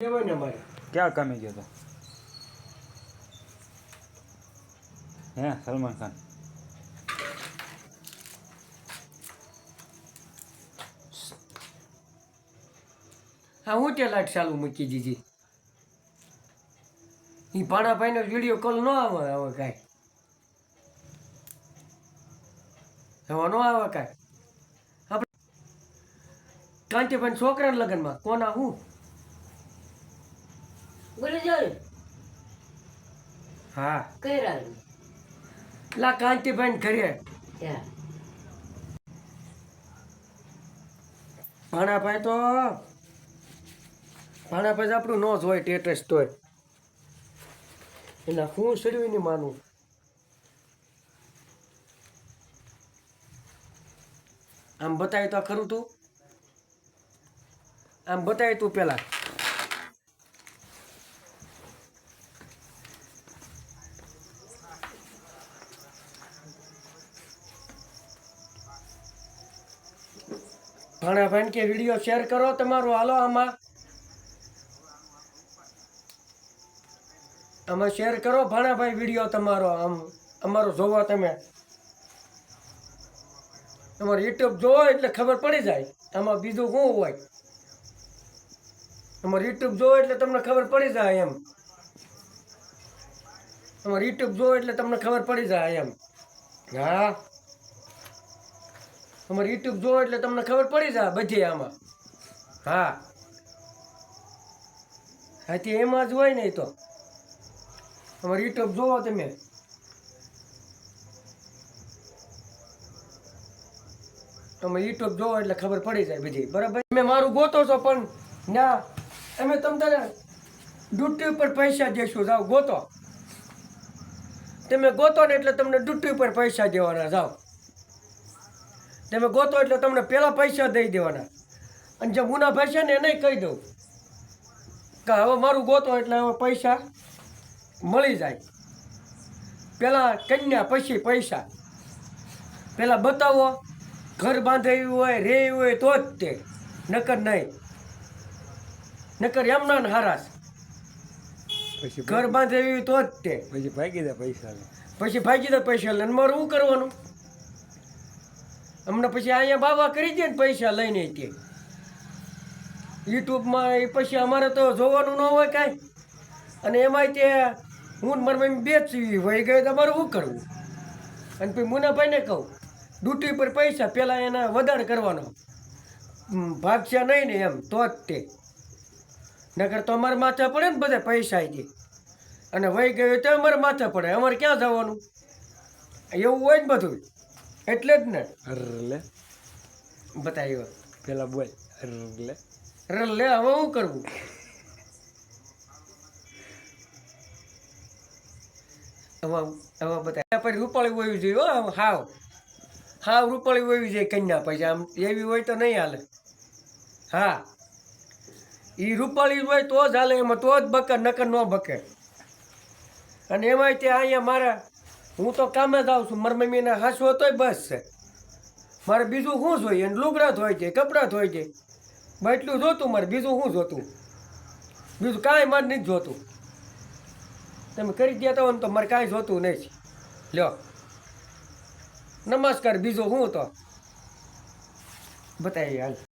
क्या कामे गयो तो हैं सलमान खान हाँ हूँ त्या लाइट चालू मूकी दीधी ई भाड़ा भाई ने वीडियो कॉल न आवे હવે કાંઈ હવે ન આવે કાંઈ આપણે કાંતિભાઈ છોકરાના લગ્નમાં કોના હું બોલે જાય હા કઈ રાત લા કાંતિભાઈ ઘરે ત્યાં ભાણાભાઈ તો ભાણાભાઈ આપણું ન જ હોય ટેટસ તોય એટલે હું સડ્યું નહીં માનું આમ બતાવી તો ખરું તું આમ બતાવી તું પેલા ભાણાભાઈ કે વિડીયો શેર કરો તમારો હાલો આમાં શેર કરો ભાણાભાઈ વિડીયો તમારો આમ અમારો જોવો તમે તમારું યુટ્યુબ જોવો એટલે ખબર પડી જાય આમાં બીજું શું હોય અમારું યુટ્યુબ જોવો એટલે તમને ખબર પડી જાય એમ અમારું યુટ્યુબ જોવો એટલે તમને ખબર પડી જાય એમ હા અમારું યુટ્યુબ જોવો એટલે તમને ખબર પડી જાય બધી આમાં હા હાથી એમાં જ હોય નહીં તો અમારું યુટ્યુબ જોવો તમે તમે યુટ્યુબ જોવો એટલે ખબર પડી જાય બધી બરાબર તમે મારું ગોતો છો પણ ના અમે તમને ડ્યુટી ઉપર પૈસા દેશું જાઓ ગોતો તમે ગોતો ને એટલે તમને ડ્યુટી ઉપર પૈસા દેવાના જાઓ તમે ગોતો એટલે તમને પહેલાં પૈસા દઈ દેવાના અને જે મુનાભાઈ છે ને એને કહી દઉં કે હવે મારું ગોતો એટલે હવે પૈસા મળી જાય પહેલાં કન્યા પછી પૈસા પહેલાં બતાવો ઘર બાંધાયું હોય રેયું હોય તો જ તે નકર નહીં નકર એમના ને હારાસ પછી ઘર બાંધાયું તો જ તે પછી ભાગી દે પૈસા પછી ભાગી દે પૈસા લઈને મારું શું કરવાનું અમને પછી અહીંયા બાબા કરી દે ને પૈસા લઈને તે યુટ્યુબમાં એ પછી અમારે તો જોવાનું ન હોય કાંઈ અને એમાંય તે હું મારી મમ્મી બેચવી વહી ગઈ તો મારું શું કરવું અને પછી મુનાભાઈને કહું ડ્યુટી પર પૈસા પહેલાં એના વધારે કરવાનો ભાગશે નહીં ને એમ તો જ તે નકર તો અમારે માથે પડે ને બધા પૈસા દે અને વહી ગયો તો અમારે માથે પડે અમારે ક્યાં જવાનું એવું હોય ને બધું એટલે જ ને અરલે બતાવ્યો પેલા બોલ અરલે લે હવે શું કરવું હવે બધા પછી રૂપાળી હોવી જોઈએ હો હાવ રૂપાળી હોવી જોઈએ કન્યા પછી આમ એવી હોય તો નહીં હાલે હા એ રૂપાળી હોય તો જ હાલે એમાં તો જ બકે નકર ન બકે અને એમાંય તે અહીંયા મારા હું તો કામે જ આવું છું મારી મમ્મીને હાસવો તોય બસ છે મારે બીજું શું જોઈએ અને લુગડા ધોઈ જાય કપડાં ધોઈ જાય બસ એટલું જોતું મારે બીજું શું જોતું બીજું કાંઈ મારે નથી જોતું તમે કરી દેતા હોય ને તો મારે કાંઈ જોતું નહીં લ્યો નમસ્કાર બીજું હું તો બતાવી હાલ